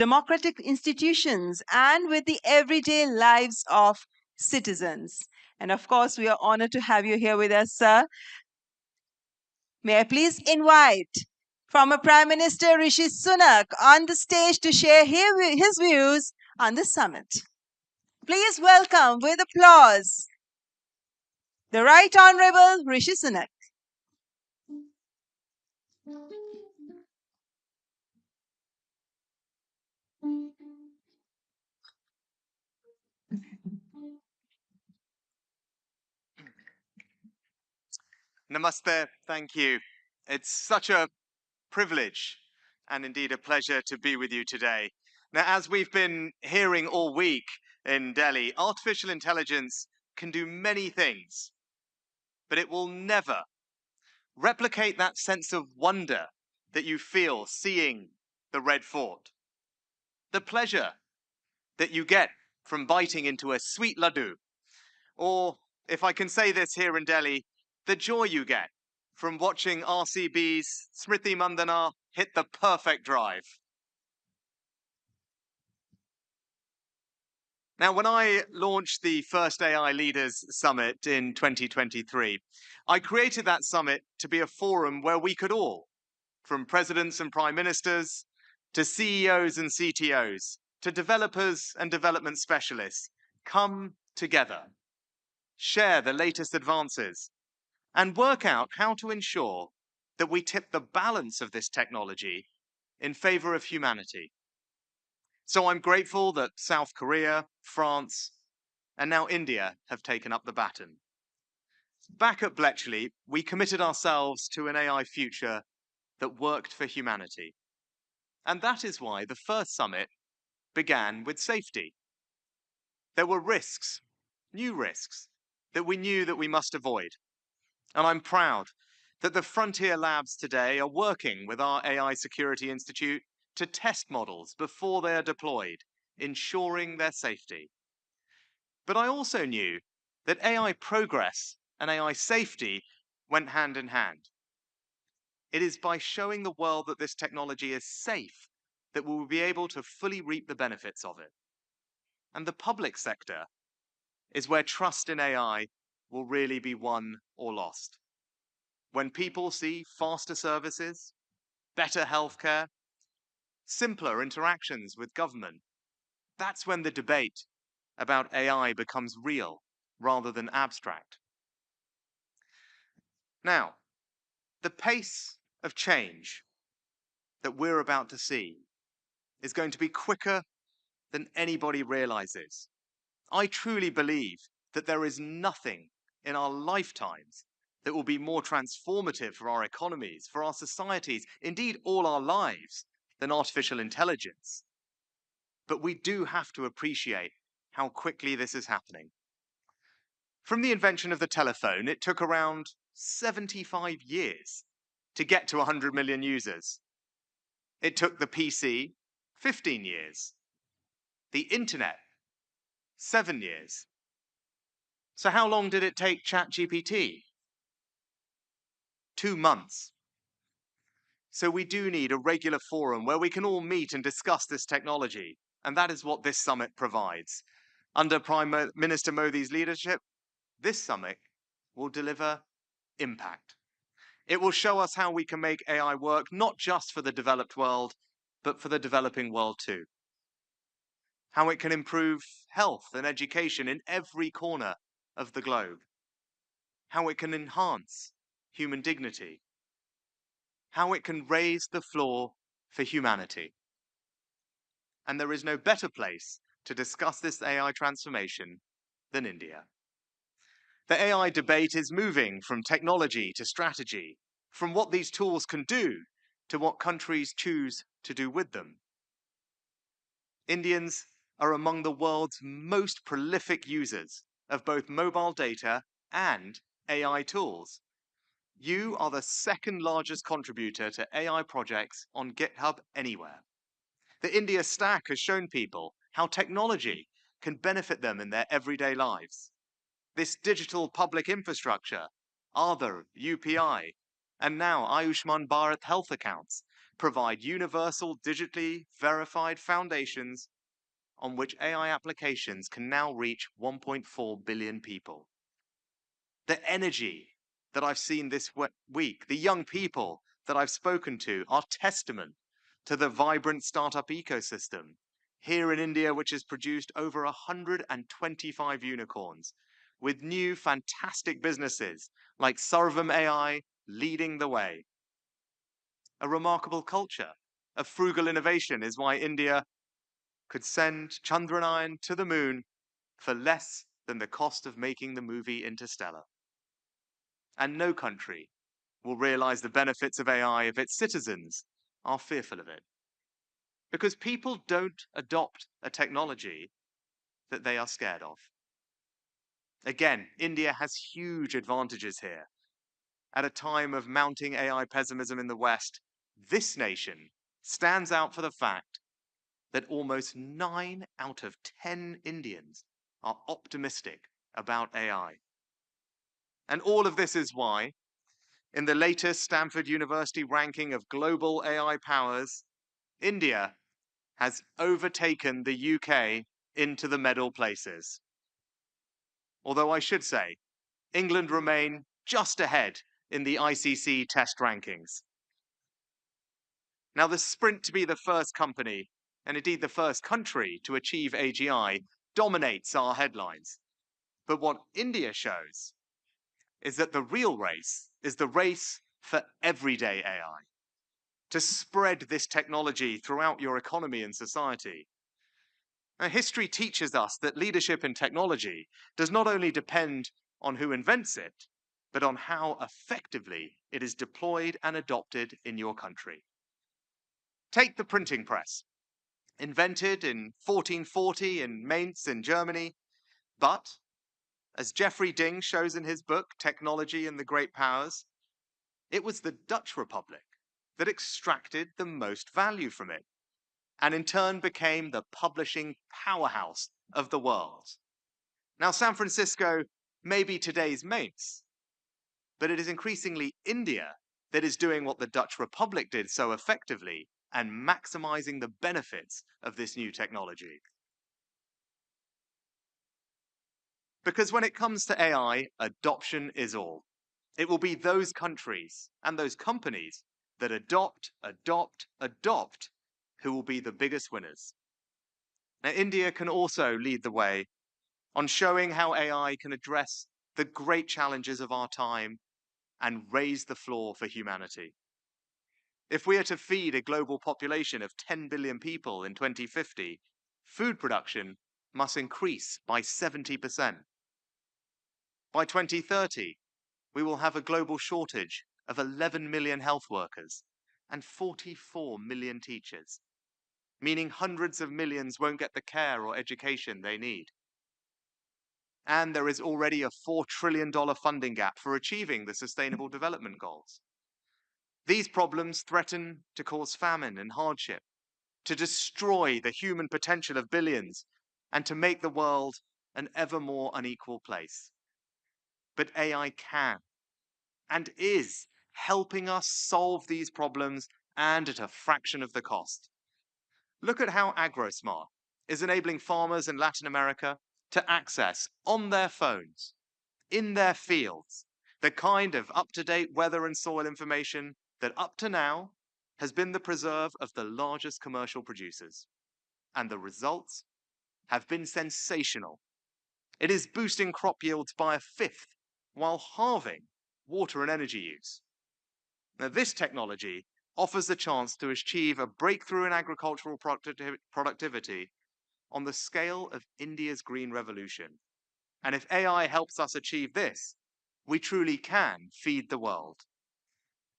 democratic institutions, and with the everyday lives of citizens. And of course, we are honored to have you here with us, sir. May I please invite former Prime Minister Rishi Sunak on the stage to share his views on the summit. Please welcome with applause the Right Honorable Rishi Sunak. Namaste, thank you. It's such a privilege and indeed a pleasure to be with you today. Now, as we've been hearing all week in Delhi, artificial intelligence can do many things, but it will never replicate that sense of wonder that you feel seeing the Red Fort. The pleasure that you get from biting into a sweet laddu, or if I can say this here in Delhi, the joy you get from watching RCB's Smriti Mandana hit the perfect drive. Now, when I launched the first AI Leaders Summit in 2023, I created that summit to be a forum where we could all, from presidents and prime ministers, to CEOs and CTOs, to developers and development specialists, come together, share the latest advances, and work out how to ensure that we tip the balance of this technology in favor of humanity. So I'm grateful that South Korea, France, and now India have taken up the baton. Back at Bletchley, we committed ourselves to an AI future that worked for humanity. And that is why the first summit began with safety. There were risks, new risks, that we knew that we must avoid. And I'm proud that the frontier labs today are working with our AI Security Institute to test models before they are deployed, ensuring their safety. But I also knew that AI progress and AI safety went hand in hand. It is by showing the world that this technology is safe that we will be able to fully reap the benefits of it. And the public sector is where trust in AI will really be won or lost. When people see faster services, better healthcare, simpler interactions with government, that's when the debate about AI becomes real rather than abstract. Now, the pace of change that we're about to see is going to be quicker than anybody realizes. I truly believe that there is nothing in our lifetimes that will be more transformative for our economies, for our societies, indeed all our lives, than artificial intelligence. But we do have to appreciate how quickly this is happening. From the invention of the telephone, it took around 75 years to get to 100 million users. It took the PC 15 years. The internet, 7 years. So how long did it take ChatGPT? 2 months. So we do need a regular forum where we can all meet and discuss this technology. And that is what this summit provides. Under Prime Minister Modi's leadership, this summit will deliver impact. It will show us how we can make AI work not just for the developed world, but for the developing world too. How it can improve health and education in every corner of the globe. How it can enhance human dignity. How it can raise the floor for humanity. And there is no better place to discuss this AI transformation than India. The AI debate is moving from technology to strategy, from what these tools can do to what countries choose to do with them. Indians are among the world's most prolific users of both mobile data and AI tools. You are the second largest contributor to AI projects on GitHub anywhere. The India Stack has shown people how technology can benefit them in their everyday lives. This digital public infrastructure, Aadhaar, UPI, and now Ayushman Bharat health accounts provide universal, digitally verified foundations on which AI applications can now reach 1.4 billion people. The energy that I've seen this week, the young people that I've spoken to, are testament to the vibrant startup ecosystem here in India, which has produced over 125 unicorns, with new fantastic businesses like Sarvam AI leading the way. A remarkable culture of frugal innovation is why India could send Chandrayaan to the moon for less than the cost of making the movie Interstellar. And no country will realize the benefits of AI if its citizens are fearful of it. Because people don't adopt a technology that they are scared of. Again, India has huge advantages here. At a time of mounting AI pessimism in the West, this nation stands out for the fact that almost 9 out of 10 Indians are optimistic about AI. And all of this is why, in the latest Stanford University ranking of global AI powers, India has overtaken the UK into the medal places. Although I should say, England remain just ahead in the ICC test rankings. Now, the sprint to be the first company, and indeed the first country to achieve AGI, dominates our headlines. But what India shows is that the real race is the race for everyday AI, to spread this technology throughout your economy and society. Now, history teaches us that leadership in technology does not only depend on who invents it, but on how effectively it is deployed and adopted in your country. Take the printing press, invented in 1440 in Mainz in Germany, but as Jeffrey Ding shows in his book, Technology and the Great Powers, it was the Dutch Republic that extracted the most value from it, and in turn became the publishing powerhouse of the world. Now, San Francisco may be today's Mainz, but it is increasingly India that is doing what the Dutch Republic did so effectively and maximizing the benefits of this new technology. Because when it comes to AI, adoption is all. It will be those countries and those companies that adopt who will be the biggest winners. Now, India can also lead the way on showing how AI can address the great challenges of our time and raise the floor for humanity. If we are to feed a global population of 10 billion people in 2050, food production must increase by 70%. By 2030, we will have a global shortage of 11 million health workers and 44 million teachers, meaning hundreds of millions won't get the care or education they need. And there is already a $4 trillion funding gap for achieving the Sustainable Development Goals. These problems threaten to cause famine and hardship, to destroy the human potential of billions, and to make the world an ever more unequal place. But AI can and is helping us solve these problems, and at a fraction of the cost. Look at how AgroSmart is enabling farmers in Latin America to access on their phones, in their fields, the kind of up-to-date weather and soil information that up to now has been the preserve of the largest commercial producers. And the results have been sensational. It is boosting crop yields by a fifth while halving water and energy use. Now, this technology offers the chance to achieve a breakthrough in agricultural productivity on the scale of India's green revolution. And if AI helps us achieve this, we truly can feed the world.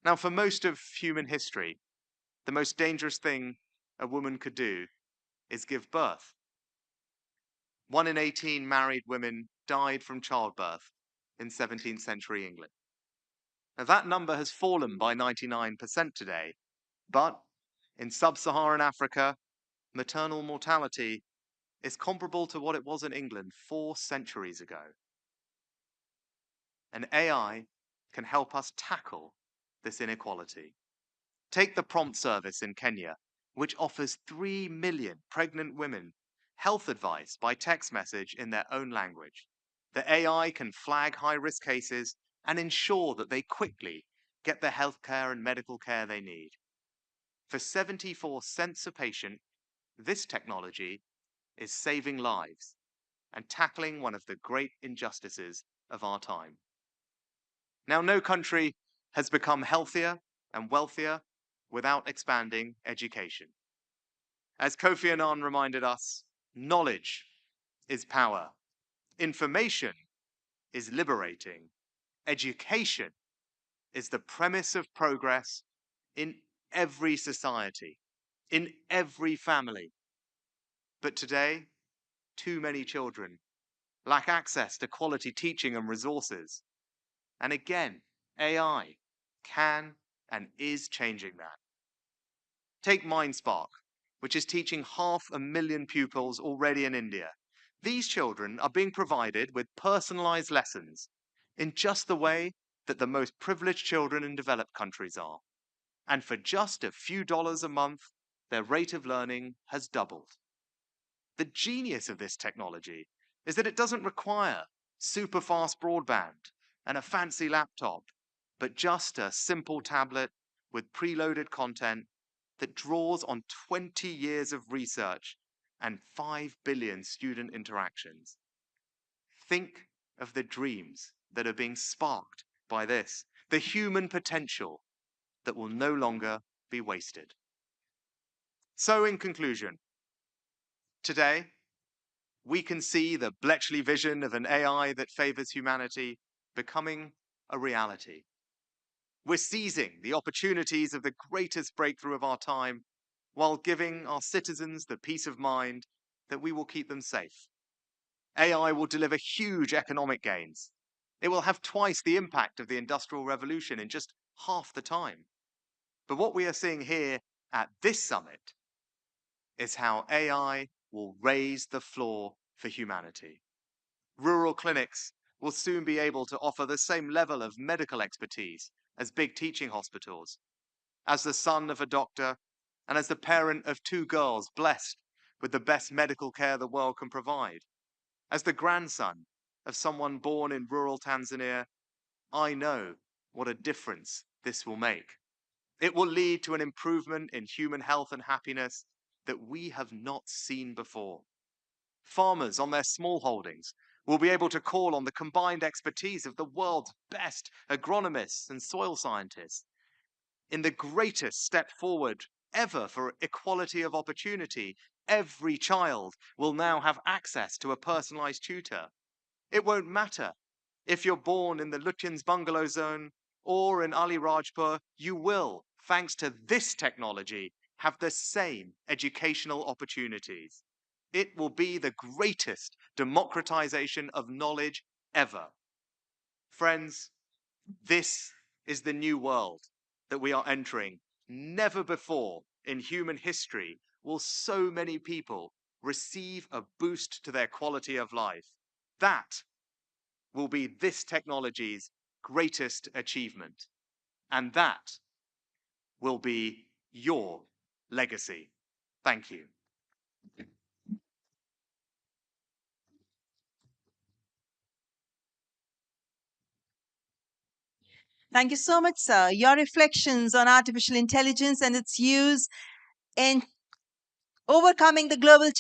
Now, for most of human history, the most dangerous thing a woman could do is give birth. 1 in 18 married women died from childbirth in 17th century England. Now, that number has fallen by 99% today, but in sub-Saharan Africa, maternal mortality is comparable to what it was in England 4 centuries ago. And AI can help us tackle this inequality. Take the prompt service in Kenya, which offers 3 million pregnant women health advice by text message in their own language. The AI can flag high risk cases and ensure that they quickly get the healthcare and medical care they need. For 74 cents a patient, this technology is saving lives and tackling one of the great injustices of our time. Now, no country has become healthier and wealthier without expanding education. As Kofi Annan reminded us, knowledge is power, information is liberating, education is the premise of progress in every society, in every family. But today, too many children lack access to quality teaching and resources. And again, AI can and is changing that. Take MindSpark, which is teaching 500,000 pupils already in India. These children are being provided with personalized lessons in just the way that the most privileged children in developed countries are. And for just a few dollars a month, their rate of learning has doubled. The genius of this technology is that it doesn't require super fast broadband and a fancy laptop, but just a simple tablet with preloaded content that draws on 20 years of research and 5 billion student interactions. Think of the dreams that are being sparked by this, the human potential that will no longer be wasted. So, in conclusion, today, we can see the Bletchley vision of an AI that favors humanity becoming a reality. We're seizing the opportunities of the greatest breakthrough of our time while giving our citizens the peace of mind that we will keep them safe. AI will deliver huge economic gains. It will have twice the impact of the Industrial Revolution in just half the time. But what we are seeing here at this summit is how AI will raise the floor for humanity. Rural clinics will soon be able to offer the same level of medical expertise as big teaching hospitals. As the son of a doctor and as the parent of 2 girls blessed with the best medical care the world can provide, as the grandson of someone born in rural Tanzania, I know what a difference this will make. It will lead to an improvement in human health and happiness that we have not seen before. Farmers on their small holdings will be able to call on the combined expertise of the world's best agronomists and soil scientists. In the greatest step forward ever for equality of opportunity, every child will now have access to a personalized tutor. It won't matter if you're born in the Lutyens bungalow zone or in Ali Rajpur, you will, thanks to this technology, have the same educational opportunities. It will be the greatest democratization of knowledge ever. Friends, this is the new world that we are entering. Never before in human history will so many people receive a boost to their quality of life. That will be this technology's greatest achievement. And that will be your legacy. Thank you. Thank you so much, sir. Your reflections on artificial intelligence and its use in overcoming the global